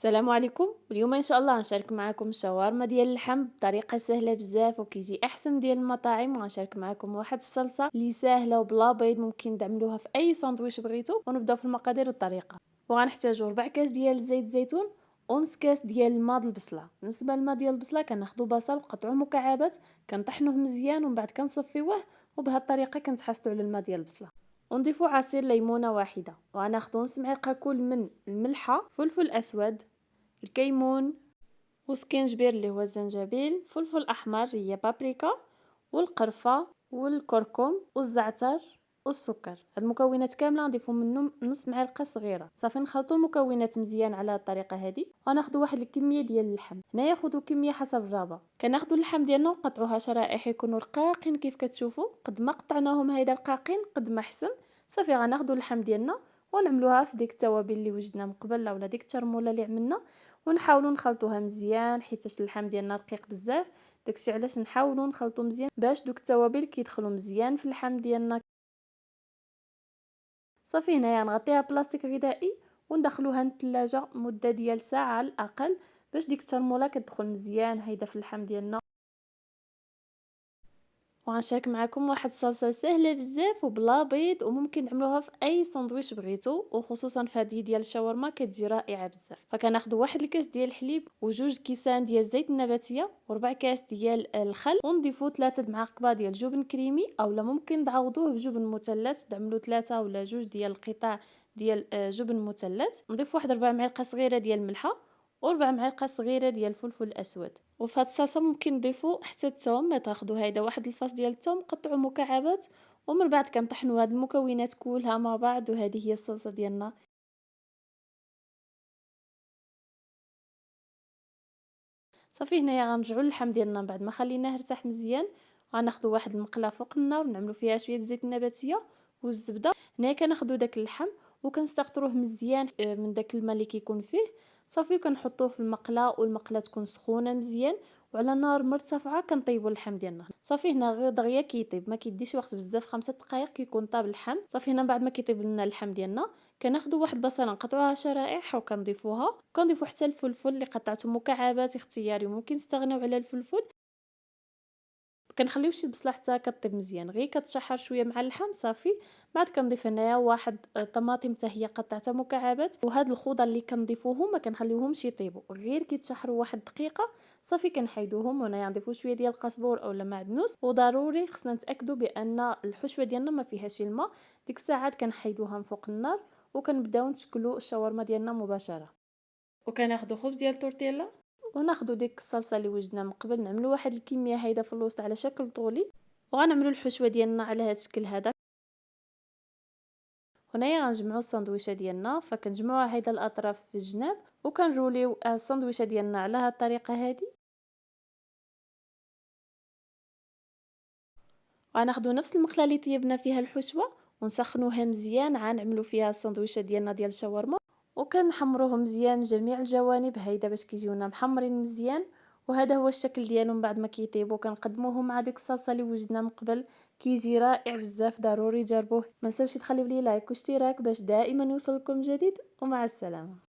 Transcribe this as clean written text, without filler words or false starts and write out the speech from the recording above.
السلام عليكم. اليوم ان شاء الله غنشارك معكم الشاورما ديال اللحم بطريقه سهله بزاف وكيجي احسن ديال المطاعم، وغنشارك معكم واحد الصلصه اللي سهله وبلا بيض، ممكن تعملوها في اي ساندويتش بغيتو. ونبداو في المقادير والطريقه. وغنحتاجو 4 كاس ديال زيت الزيتون، ونص كاس ديال الماء د البصله. بالنسبه للماء ديال البصله كناخذوا بصل وقطعوه مكعبات، كنطحنوه مزيان ومن بعد كنصفيوه، وبهذه الطريقه كنتحصلوا على الماء ديال البصله. ونضيفوا عصير ليمونه واحده، وغناخذوا نص معلقه كل من الملحه، فلفل اسود، الكيمون، وسكينجبير اللي هو الزنجبيل، فلفل احمر هي بابريكا، والقرفه والكركم والزعتر والسكر. هاد المكونات كامله نضيفهم منهم نص معلقه صغيره. صافي نخلطوا المكونات مزيان على الطريقه هذه. وناخذوا واحد الكميه ديال اللحم، هنايا خذوا كميه حسب الرغبه. كناخذوا اللحم ديالنا ونقطعوها شرائح يكونوا رقاقين كيف كتشوفوا. قد ما قطعناهم هيدا رقاقين قد ما احسن. صافي غناخذوا اللحم ديالنا ونعملوها في ديك التوابل اللي وجدنا من قبل ولا ديك الترموله اللي عملنا، ونحاولوا نخلطوها مزيان حيت اللحم ديالنا رقيق بزاف. داكشي علاش نحاولوا نخلطوا مزيان باش دوك التوابل كيدخلوا مزيان في اللحم ديالنا. صافي هنايا نغطيها بلاستيك غذائي وندخلوها للثلاجه مده ديال ساعه على الاقل، باش ديك الترموله كتدخل مزيان هيدا في اللحم ديالنا. وغنشارك معكم واحد الصلصه سهله بزاف وبلا بيض، وممكن تعملوها في اي ساندويتش بغيتو، وخصوصا في هذه ديال الشاورما كتجي رائعه بزاف. فكناخذ واحد الكاس ديال الحليب وجوج كيسان ديال الزيت النباتيه وربع كاس ديال الخل، ونضيفو 3 معالق كبار ديال جبن كريمي، اولا ممكن تعوضوه بجبن مثلث، تعملوا 3 ولا 2 ديال القطع ديال جبن مثلث. نضيف واحد 4 معالق صغيره ديال الملحه، وربع معالق صغيره ديال الفلفل الاسود. وفي هاد الصلصه ممكن نضيفوا حتى الثوم. تاخذوا هيدا واحد الفاس ديال الثوم قطعوه مكعبات، ومن بعد كنطحنوا هاد المكونات كلها مع بعض، وهذه هي الصلصه ديالنا. صافي هنايا غنرجعوا للحم ديالنا بعد ما خليناه يرتاح مزيان. غناخذوا واحد المقله فوق النار ونعملوا فيها شويه الزيت النباتيه والزبده. هنايا كناخذوا داك اللحم وكنستقطروه مزيان من داك الماء اللي كيكون فيه. صافي كنحطوه في المقله، والمقله تكون سخونه مزيان وعلى نار مرتفعه. كنطيبوا اللحم ديالنا. صافي هنا غير دغيا كيطيب، ما كيديش وقت بزاف، 5 دقائق كيكون طاب اللحم. صافي هنا بعد ما كيطيب لنا اللحم ديالنا كناخذوا واحد البصله نقطعوها شرائح وكنضيفوها. كنضيفوا حتى الفلفل اللي قطعته مكعبات اختياري، ممكن تستغناو على الفلفل. كنخليو شي البصله حتى كطيب مزيان، غير كتشحر شويه مع اللحم. صافي بعد كنضيف هنايا واحد طماطم حتى هي قطعتها مكعبات. وهاد الخضر اللي كنضيفوهم ما كنخليوهمش يطيبوا، غير كيتشحروا واحد دقيقه. صافي كنحيدوهم، وهنايا نضيفو شويه ديال القزبور اولا معدنوس. وضروري خصنا نتاكدوا بان الحشوه ديالنا ما فيهاش الماء. ديك الساعات كنحيدوها من فوق النار وكنبداو نشكلوا الشاورما ديالنا مباشره. وكناخذوا خبز ديال التورتيلا، وناخذوا ديك الصلصه اللي وجدنا من قبل، نعملوا واحد الكميه هيدا في الوسط على شكل طولي، وغنعملوا الحشوه ديالنا على هذا الشكل هذا. هنايا غنجمعوا الساندويشه ديالنا، فكنجمعوا هيدا الاطراف في الجناب وكنروليو الساندويشه ديالنا على هذه الطريقه هذه. غناخذوا نفس المقله اللي طيبنا فيها الحشوه ونسخنوها مزيان، غنعملوا فيها الساندويشه ديالنا ديال الشاورما، وكنحمروه مزيان من جميع الجوانب هيدا باش كيجيونا محمرين مزيان. وهذا هو الشكل ديالهم بعد ما كيطيبوا. كنقدموه مع ديك الصلصه اللي وجدنا من قبل، كيجي رائع بزاف. ضروري جربوه. ما تنساوش تخليو لي لايك واشتراك باش دائما يوصلكم جديد، ومع السلامه.